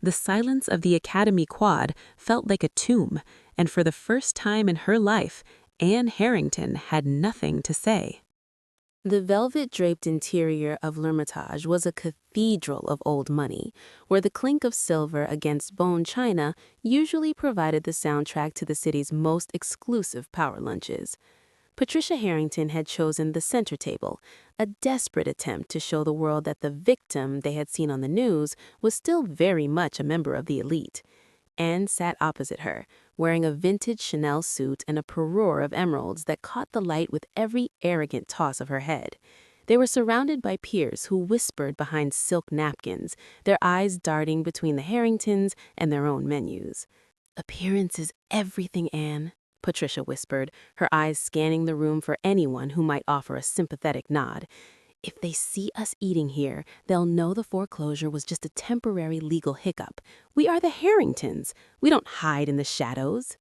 The silence of the Academy quad felt like a tomb, and for the first time in her life, Anne Harrington had nothing to say. The velvet-draped interior of L'Hermitage was a cathedral of old money, where the clink of silver against bone china usually provided the soundtrack to the city's most exclusive power lunches. Patricia Harrington had chosen the center table, a desperate attempt to show the world that the victim they had seen on the news was still very much a member of the elite. Anne sat opposite her, wearing a vintage Chanel suit and a parure of emeralds that caught the light with every arrogant toss of her head. They were surrounded by peers who whispered behind silk napkins, their eyes darting between the Harringtons and their own menus. "Appearance is everything, Anne," Patricia whispered, her eyes scanning the room for anyone who might offer a sympathetic nod. "If they see us eating here, they'll know the foreclosure was just a temporary legal hiccup. We are the Harringtons. We don't hide in the shadows."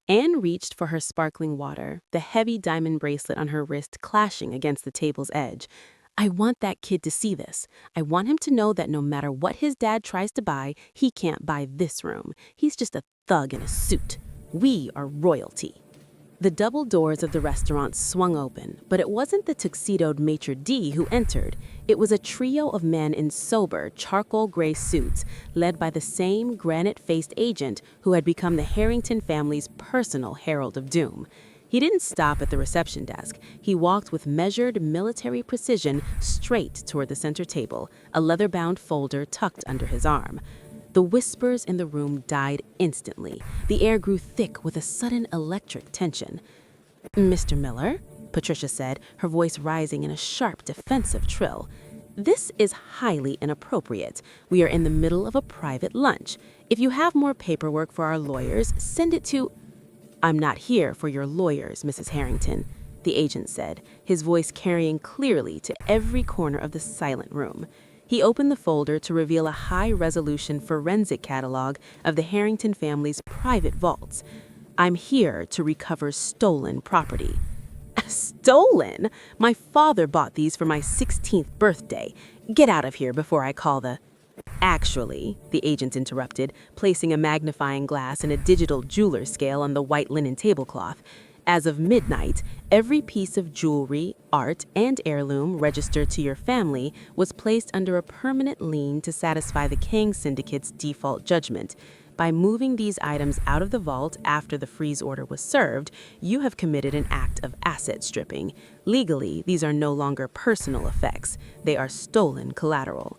Anne reached for her sparkling water, the heavy diamond bracelet on her wrist clashing against the table's edge. "I want that kid to see this. I want him to know that no matter what his dad tries to buy, he can't buy this room. He's just a thug in a suit. We are royalty." The double doors of the restaurant swung open, but it wasn't the tuxedoed maitre d' who entered. It was a trio of men in sober, charcoal gray suits, led by the same granite-faced agent who had become the Harrington family's personal herald of doom. He didn't stop at the reception desk. He walked with measured military precision straight toward the center table, a leather-bound folder tucked under his arm. The whispers in the room died instantly. The air grew thick with a sudden electric tension. "Mr. Miller," Patricia said, her voice rising in a sharp, defensive trill. "This is highly inappropriate. We are in the middle of a private lunch. If you have more paperwork for our lawyers, send it to—" "I'm not here for your lawyers, Mrs. Harrington," the agent said, his voice carrying clearly to every corner of the silent room. He opened the folder to reveal a high-resolution forensic catalog of the Harrington family's private vaults. "I'm here to recover stolen property." "Stolen? My father bought these for my 16th birthday. Get out of here before I call the—" "Actually," the agent interrupted, placing a magnifying glass and a digital jeweler's scale on the white linen tablecloth, As of midnight, every piece of jewelry, art, and heirloom registered to your family was placed under a permanent lien to satisfy the Kang Syndicate's default judgment. By moving these items out of the vault after the freeze order was served, you have committed an act of asset stripping. Legally, these are no longer personal effects. They are stolen collateral.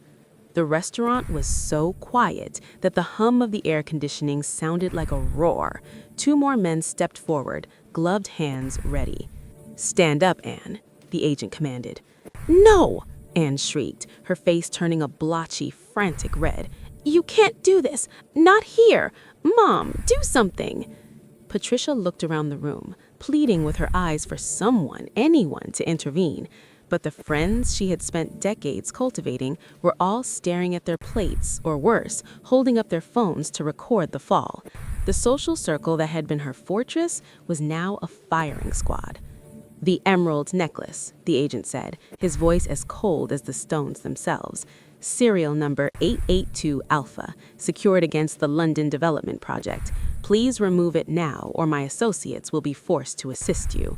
The restaurant was so quiet that the hum of the air conditioning sounded like a roar. 2 more men stepped forward, gloved hands ready. "Stand up, Anne," the agent commanded. "No!" Anne shrieked, her face turning a blotchy, frantic red. "You can't do this! Not here! Mom, do something!" Patricia looked around the room, pleading with her eyes for someone, anyone, to intervene. But the friends she had spent decades cultivating were all staring at their plates, or worse, holding up their phones to record the fall. The social circle that had been her fortress was now a firing squad. "The emerald necklace," the agent said, his voice as cold as the stones themselves. "Serial number 882 Alpha, secured against the London Development Project. Please remove it now, or my associates will be forced to assist you."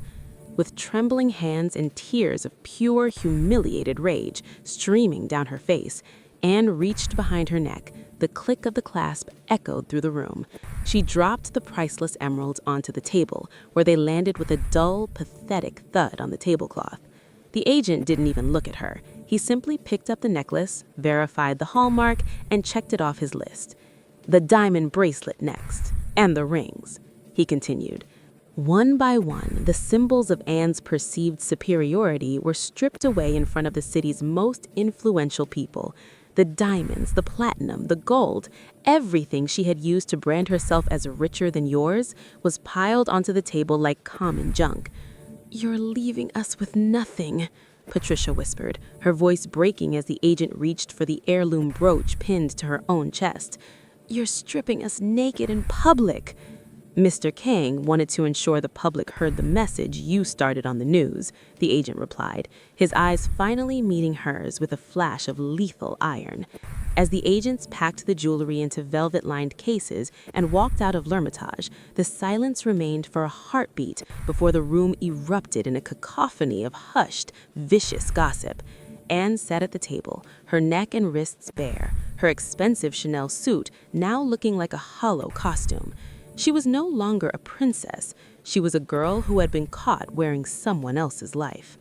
With trembling hands and tears of pure, humiliated rage streaming down her face, Anne reached behind her neck. The click of the clasp echoed through the room. She dropped the priceless emeralds onto the table, where they landed with a dull, pathetic thud on the tablecloth. The agent didn't even look at her. He simply picked up the necklace, verified the hallmark, and checked it off his list. "The diamond bracelet next, and the rings," he continued. One by one, the symbols of Anne's perceived superiority were stripped away in front of the city's most influential people. The diamonds, the platinum, the gold, everything she had used to brand herself as richer than yours was piled onto the table like common junk. "You're leaving us with nothing," Patricia whispered, her voice breaking as the agent reached for the heirloom brooch pinned to her own chest. "You're stripping us naked in public." "Mr. Kang wanted to ensure the public heard the message you started on the news," the agent replied, his eyes finally meeting hers with a flash of lethal iron. As the agents packed the jewelry into velvet-lined cases and walked out of L'Hermitage, the silence remained for a heartbeat before the room erupted in a cacophony of hushed, vicious gossip. Anne sat at the table, her neck and wrists bare, her expensive Chanel suit now looking like a hollow costume. She was no longer a princess. She was a girl who had been caught wearing someone else's life.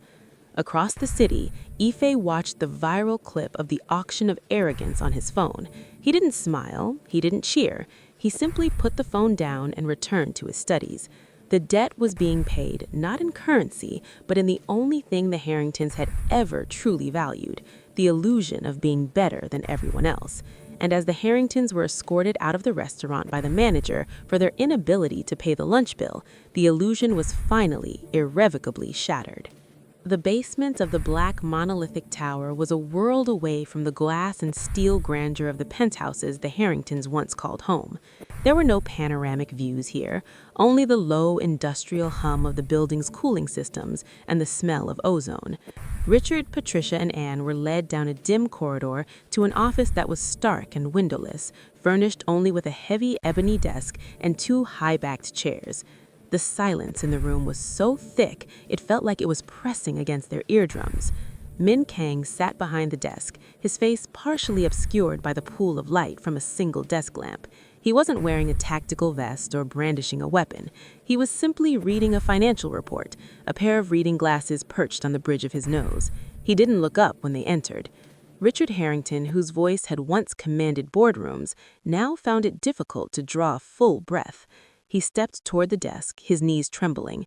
Across the city, Ife watched the viral clip of the auction of arrogance on his phone. He didn't smile, he didn't cheer. He simply put the phone down and returned to his studies. The debt was being paid not in currency, but in the only thing the Harringtons had ever truly valued, the illusion of being better than everyone else. And as the Harringtons were escorted out of the restaurant by the manager for their inability to pay the lunch bill, the illusion was finally, irrevocably shattered. The basement of the black monolithic tower was a world away from the glass and steel grandeur of the penthouses the Harringtons once called home. There were no panoramic views here, only the low industrial hum of the building's cooling systems and the smell of ozone. Richard, Patricia, and Anne were led down a dim corridor to an office that was stark and windowless, furnished only with a heavy ebony desk and 2 high-backed chairs. The silence in the room was so thick, it felt like it was pressing against their eardrums. Min Kang sat behind the desk, his face partially obscured by the pool of light from a single desk lamp. He wasn't wearing a tactical vest or brandishing a weapon. He was simply reading a financial report, a pair of reading glasses perched on the bridge of his nose. He didn't look up when they entered. Richard Harrington, whose voice had once commanded boardrooms, now found it difficult to draw a full breath. He stepped toward the desk, his knees trembling.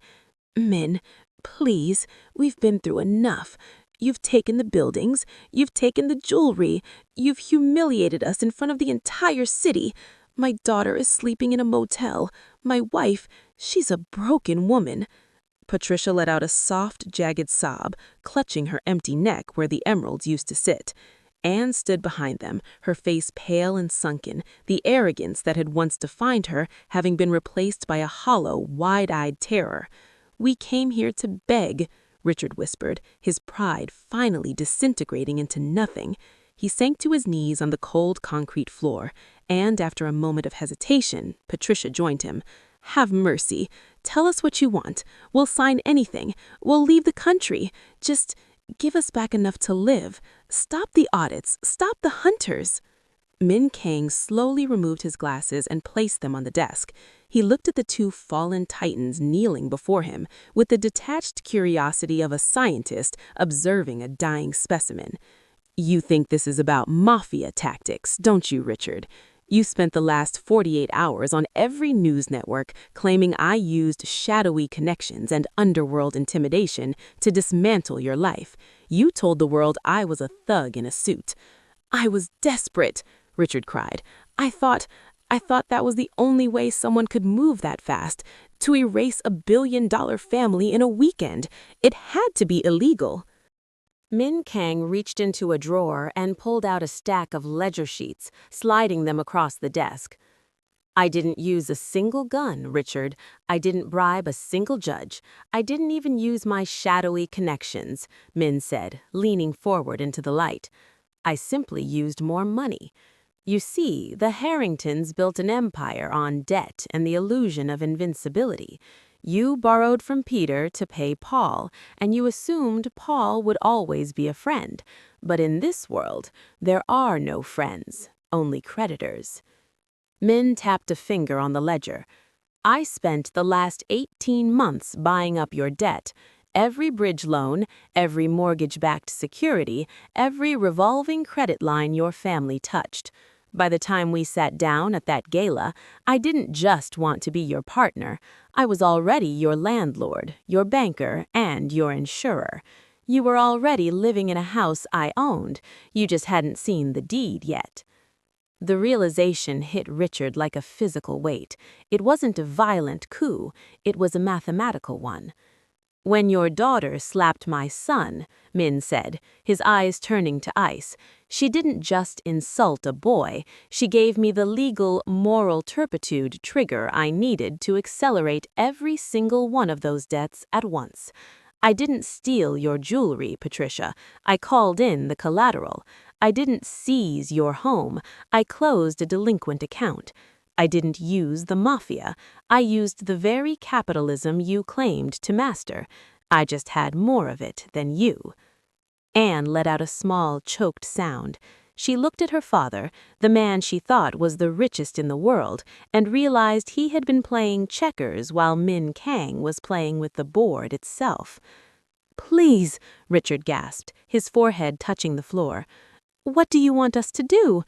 "Min, please, we've been through enough. You've taken the buildings, you've taken the jewelry, you've humiliated us in front of the entire city. My daughter is sleeping in a motel. My wife, she's a broken woman." Patricia let out a soft, jagged sob, clutching her empty neck where the emeralds used to sit. Anne stood behind them, her face pale and sunken, the arrogance that had once defined her having been replaced by a hollow, wide-eyed terror. "We came here to beg," Richard whispered, his pride finally disintegrating into nothing. He sank to his knees on the cold concrete floor, and after a moment of hesitation, Patricia joined him. "Have mercy. Tell us what you want. We'll sign anything. We'll leave the country. Just give us back enough to live. Stop the audits. Stop the hunters." Min Kang slowly removed his glasses and placed them on the desk. He looked at the two fallen titans kneeling before him with the detached curiosity of a scientist observing a dying specimen. "You think this is about mafia tactics, don't you, Richard? You spent the last 48 hours on every news network claiming I used shadowy connections and underworld intimidation to dismantle your life. You told the world I was a thug in a suit." "I was desperate," Richard cried. I thought that was the only way someone could move that fast, to erase a billion-dollar family in a weekend. It had to be illegal." Min Kang reached into a drawer and pulled out a stack of ledger sheets, sliding them across the desk. "I didn't use a single gun, Richard. I didn't bribe a single judge. I didn't even use my shadowy connections," Min said, leaning forward into the light. "I simply used more money. You see, the Harringtons built an empire on debt and the illusion of invincibility. You borrowed from Peter to pay Paul, and you assumed Paul would always be a friend. But in this world, there are no friends, only creditors." Min tapped a finger on the ledger. "I spent the last 18 months buying up your debt. Every bridge loan, every mortgage-backed security, every revolving credit line your family touched. By the time we sat down at that gala, I didn't just want to be your partner. I was already your landlord, your banker, and your insurer. You were already living in a house I owned. You just hadn't seen the deed yet." The realization hit Richard like a physical weight. It wasn't a violent coup, it was a mathematical one. "When your daughter slapped my son," Min said, his eyes turning to ice, "she didn't just insult a boy, she gave me the legal, moral turpitude trigger I needed to accelerate every single one of those debts at once. I didn't steal your jewelry, Patricia. I called in the collateral. I didn't seize your home. I closed a delinquent account. I didn't use the mafia. I used the very capitalism you claimed to master. I just had more of it than you." Anne let out a small, choked sound. She looked at her father, the man she thought was the richest in the world, and realized he had been playing checkers while Min Kang was playing with the board itself. "Please," Richard gasped, his forehead touching the floor. "What do you want us to do?"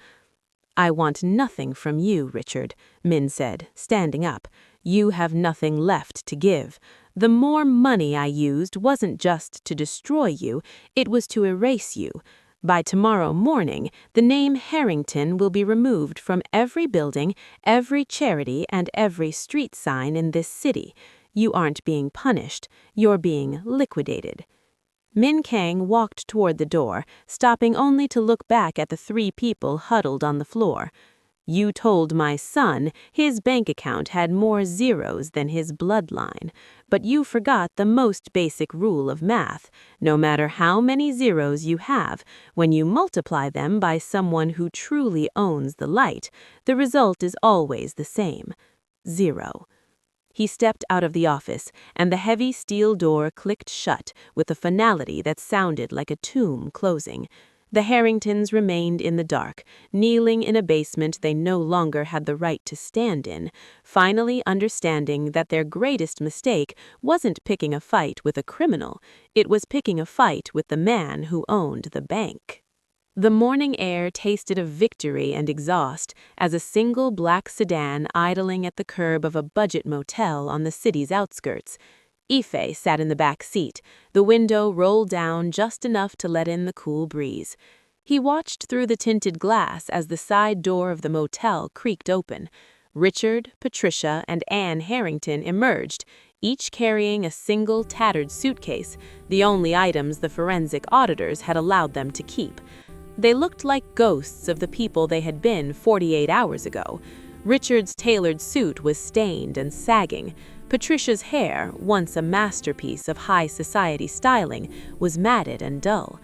"I want nothing from you, Richard," Min said, standing up. "You have nothing left to give. The more money I used wasn't just to destroy you, it was to erase you. By tomorrow morning, the name Harrington will be removed from every building, every charity, and every street sign in this city. You aren't being punished, you're being liquidated." Min Kang walked toward the door, stopping only to look back at the three people huddled on the floor. "You told my son his bank account had more zeros than his bloodline, but you forgot the most basic rule of math. No matter how many zeros you have, when you multiply them by someone who truly owns the light, the result is always the same: 0. He stepped out of the office, and the heavy steel door clicked shut with a finality that sounded like a tomb closing. The Harringtons remained in the dark, kneeling in a basement they no longer had the right to stand in, finally understanding that their greatest mistake wasn't picking a fight with a criminal, it was picking a fight with the man who owned the bank. The morning air tasted of victory and exhaust as a single black sedan idling at the curb of a budget motel on the city's outskirts. Ife sat in the back seat, the window rolled down just enough to let in the cool breeze. He watched through the tinted glass as the side door of the motel creaked open. Richard, Patricia, and Anne Harrington emerged, each carrying a single tattered suitcase, the only items the forensic auditors had allowed them to keep. They looked like ghosts of the people they had been 48 hours ago. Richard's tailored suit was stained and sagging. Patricia's hair, once a masterpiece of high society styling, was matted and dull.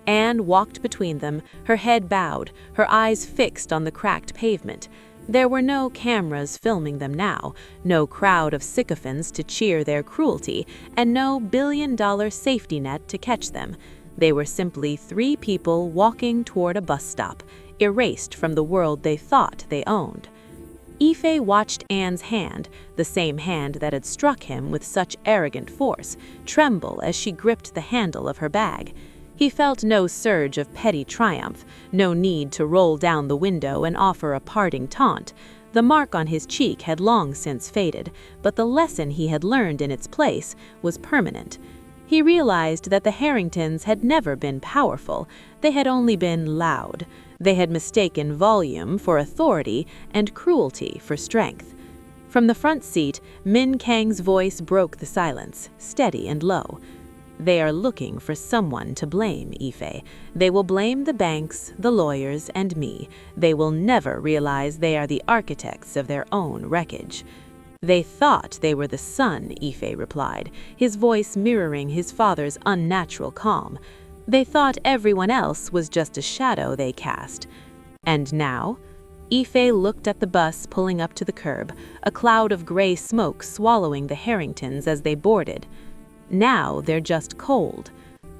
Anne walked between them, her head bowed, her eyes fixed on the cracked pavement. There were no cameras filming them now, no crowd of sycophants to cheer their cruelty, and no billion-dollar safety net to catch them. They were simply three people walking toward a bus stop, erased from the world they thought they owned. Ife watched Anne's hand, the same hand that had struck him with such arrogant force, tremble as she gripped the handle of her bag. He felt no surge of petty triumph, no need to roll down the window and offer a parting taunt. The mark on his cheek had long since faded, but the lesson he had learned in its place was permanent. He realized that the Harringtons had never been powerful, they had only been loud. They had mistaken volume for authority and cruelty for strength. From the front seat, Min Kang's voice broke the silence, steady and low. "They are looking for someone to blame, Ife. They will blame the banks, the lawyers, and me. They will never realize they are the architects of their own wreckage." "They thought they were the sun," Ife replied, his voice mirroring his father's unnatural calm. "They thought everyone else was just a shadow they cast." "And now?" Ife looked at the bus pulling up to the curb, a cloud of gray smoke swallowing the Harringtons as they boarded. "Now they're just cold."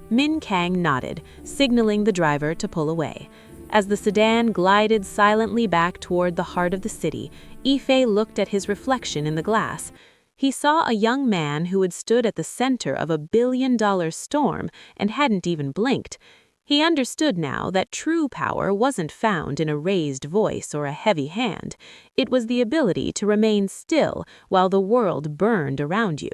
Min Kang nodded, signaling the driver to pull away. As the sedan glided silently back toward the heart of the city, Ife looked at his reflection in the glass. He saw a young man who had stood at the center of a billion-dollar storm and hadn't even blinked. He understood now that true power wasn't found in a raised voice or a heavy hand. It was the ability to remain still while the world burned around you,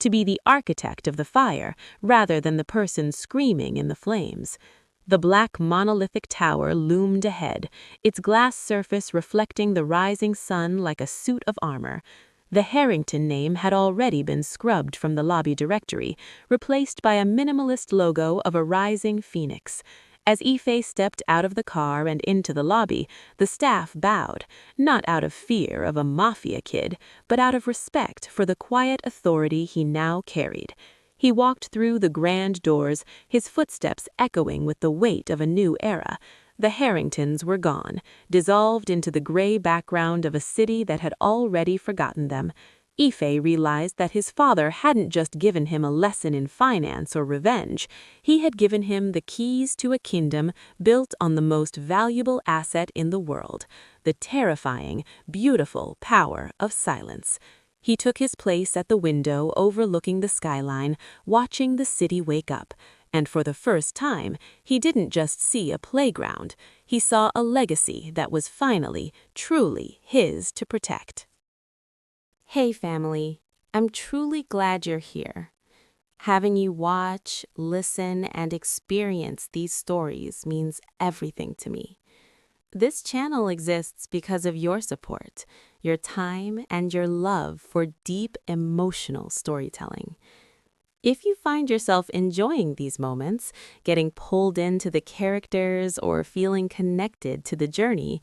to be the architect of the fire rather than the person screaming in the flames. The black monolithic tower loomed ahead, its glass surface reflecting the rising sun like a suit of armor. The Harrington name had already been scrubbed from the lobby directory, replaced by a minimalist logo of a rising phoenix. As Ife stepped out of the car and into the lobby, the staff bowed, not out of fear of a mafia kid, but out of respect for the quiet authority he now carried. He walked through the grand doors, his footsteps echoing with the weight of a new era. The Harringtons were gone, dissolved into the gray background of a city that had already forgotten them. Ife realized that his father hadn't just given him a lesson in finance or revenge. He had given him the keys to a kingdom built on the most valuable asset in the world, the terrifying, beautiful power of silence. He took his place at the window overlooking the skyline, watching the city wake up. And for the first time, he didn't just see a playground. He saw a legacy that was finally, truly his to protect. Hey family, I'm truly glad you're here. Having you watch, listen, and experience these stories means everything to me. This channel exists because of your support, your time, and your love for deep emotional storytelling. If you find yourself enjoying these moments, getting pulled into the characters, or feeling connected to the journey,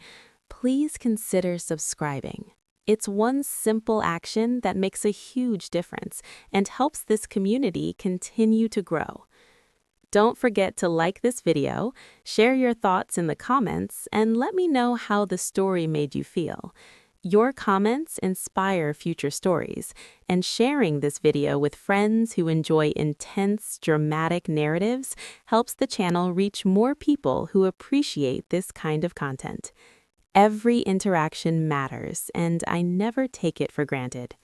please consider subscribing. It's one simple action that makes a huge difference and helps this community continue to grow. Don't forget to like this video, share your thoughts in the comments, and let me know how the story made you feel. Your comments inspire future stories, and sharing this video with friends who enjoy intense, dramatic narratives helps the channel reach more people who appreciate this kind of content. Every interaction matters, and I never take it for granted.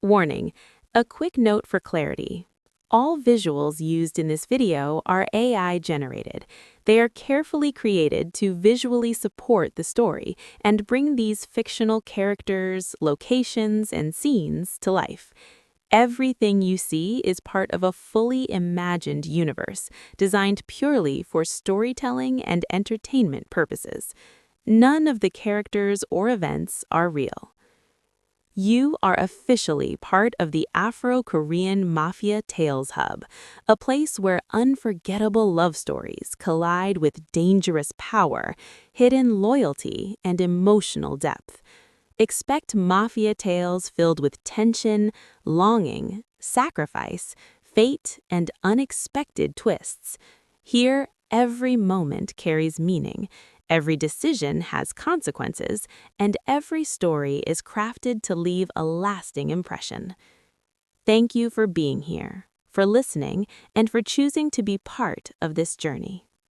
Warning: a quick note for clarity. All visuals used in this video are AI generated. They are carefully created to visually support the story and bring these fictional characters, locations, and scenes to life. Everything you see is part of a fully imagined universe, designed purely for storytelling and entertainment purposes. None of the characters or events are real. You are officially part of the Afro-Korean Mafia Tales Hub, a place where unforgettable love stories collide with dangerous power, hidden loyalty, and emotional depth. Expect mafia tales filled with tension, longing, sacrifice, fate, and unexpected twists. Here, every moment carries meaning. Every decision has consequences, and every story is crafted to leave a lasting impression. Thank you for being here, for listening, and for choosing to be part of this journey.